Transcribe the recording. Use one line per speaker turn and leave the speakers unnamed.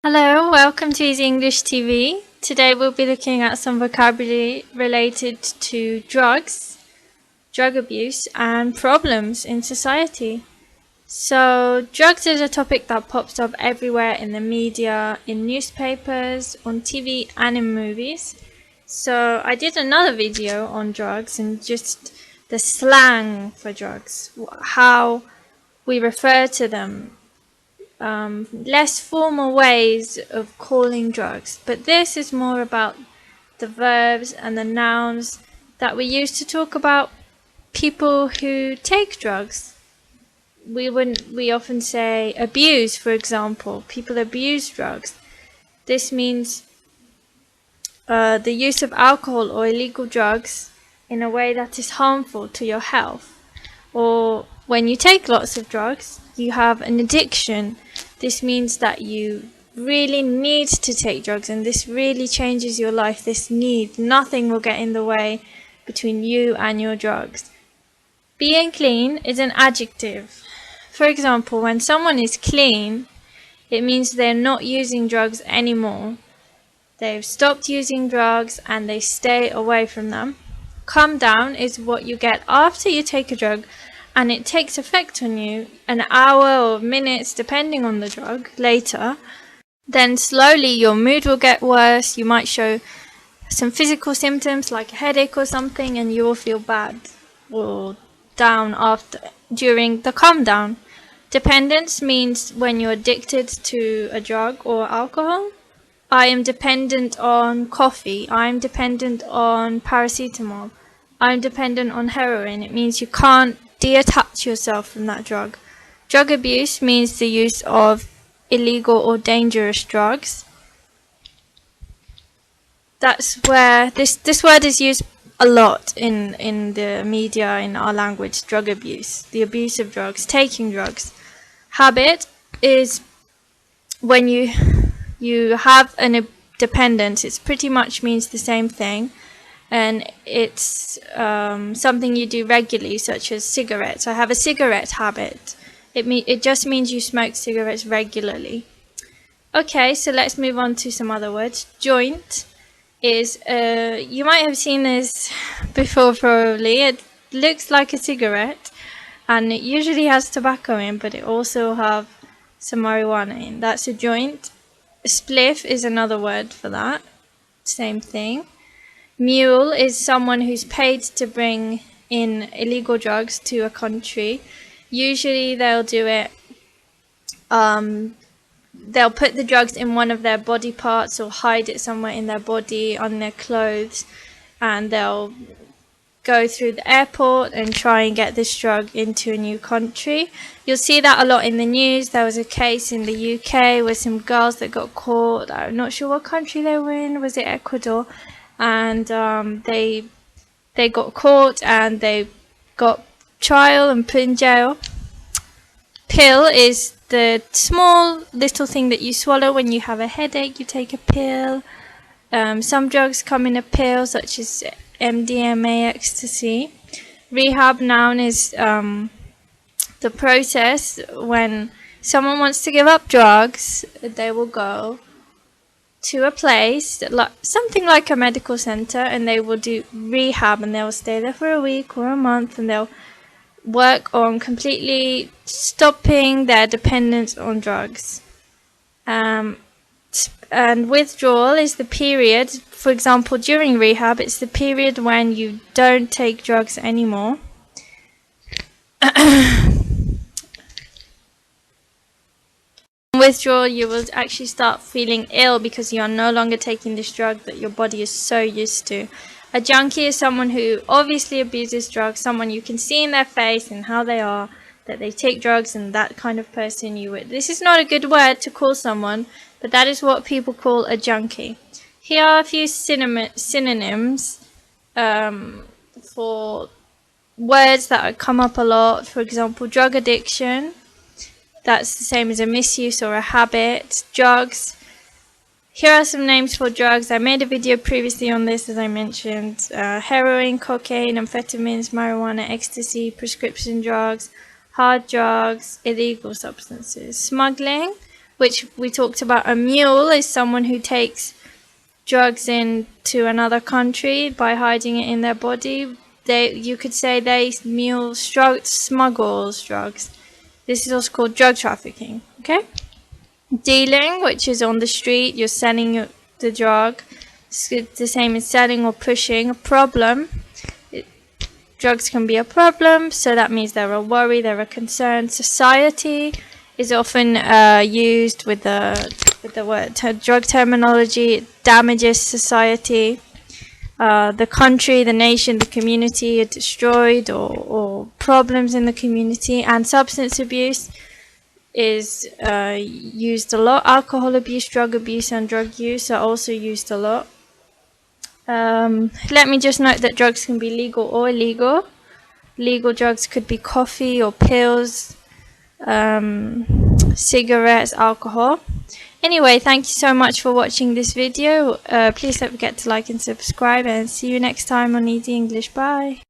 Hello, welcome to Easy English TV. Today we'll be looking at some vocabulary related to drugs, drug abuse, and problems in society. So, drugs is a topic that pops up everywhere in the media, in newspapers, on TV, and in movies. So, I did another video on drugs and just the slang for drugs, how we refer to them, less formal ways of calling drugs, but this is more about the verbs and the nouns that we use to talk about people who take drugs. We often say abuse, for example. People abuse drugs. This means the use of alcohol or illegal drugs in a way that is harmful to your health. Or when you take lots of drugs, you have an addiction. This means that you really need to take drugs, and this really changes your life. This need, nothing will get in the way between you and your drugs. Being clean is an adjective. For example, when someone is clean, it means they're not using drugs anymore. They've stopped using drugs and they stay away from them. Calm down is what you get after you take a drug and it takes effect on you an hour or minutes depending on the drug later. Then slowly your mood will get worse. You might show some physical symptoms like a headache or something, and you will feel bad or down during the calm down. Dependence means when you're addicted to a drug or alcohol. I am dependent on coffee. I'm dependent on paracetamol. I'm dependent on heroin. It means you can't detach yourself from that drug. Drug abuse means the use of illegal or dangerous drugs. That's where this word is used a lot in the media, in our language. Drug abuse, the abuse of drugs, taking drugs. Habit is when you have a dependence. It pretty much means the same thing, and it's something you do regularly, such as cigarettes. I have a cigarette habit. It just means you smoke cigarettes regularly. Okay, so let's move on to some other words. Joint is you might have seen this before probably. It looks like a cigarette and it usually has tobacco in, but it also have some marijuana in. That's a joint. A spliff is another word for that. Same thing. Mule is someone who's paid to bring in illegal drugs to a country. Usually they'll do it, they'll put the drugs in one of their body parts or hide it somewhere in their body, on their clothes, and they'll go through the airport and try and get this drug into a new country. You'll see that a lot in the news. There was a case in the UK with some girls that got caught. I'm not sure what country they were in. Was it Ecuador? And they got caught and they got trial and put in jail. Pill is the small little thing that you swallow when you have a headache. You take a pill. Some drugs come in a pill, such as MDMA, ecstasy. Rehab, noun, is the process when someone wants to give up drugs. They will go to a place, something like a medical center, and they will do rehab, and they will stay there for a week or a month, and they'll work on completely stopping their dependence on drugs. And withdrawal is the period, for example, during rehab, it's the period when you don't take drugs anymore. Withdrawal, you will actually start feeling ill because you are no longer taking this drug that your body is so used to. A junkie is someone who obviously abuses drugs, someone you can see in their face and how they are, that they take drugs, and that kind of person this is not a good word to call someone, but that is what people call a junkie. Here are a few synonyms for words that come up a lot. For example, drug addiction. That's the same as a misuse or a habit. Drugs. Here are some names for drugs. I made a video previously on this, as I mentioned. Heroin, cocaine, amphetamines, marijuana, ecstasy, prescription drugs, hard drugs, illegal substances. Smuggling, which we talked about. A mule is someone who takes drugs into another country by hiding it in their body. You could say mule smuggles drugs. This is also called drug trafficking. Okay. Dealing, which is on the street, you're selling the drug. It's the same as selling or pushing. A problem. Drugs can be a problem, so that means they're a worry, they're a concern. Society is often used with the word drug terminology. It damages society. The country, the nation, the community are destroyed, or problems in the community. And substance abuse is used a lot. Alcohol abuse, drug abuse, and drug use are also used a lot. Let me just note that drugs can be legal or illegal. Legal drugs could be coffee or pills, cigarettes, alcohol. Anyway, thank you so much for watching this video. Please don't forget to like and subscribe, and see you next time on Easy English. Bye.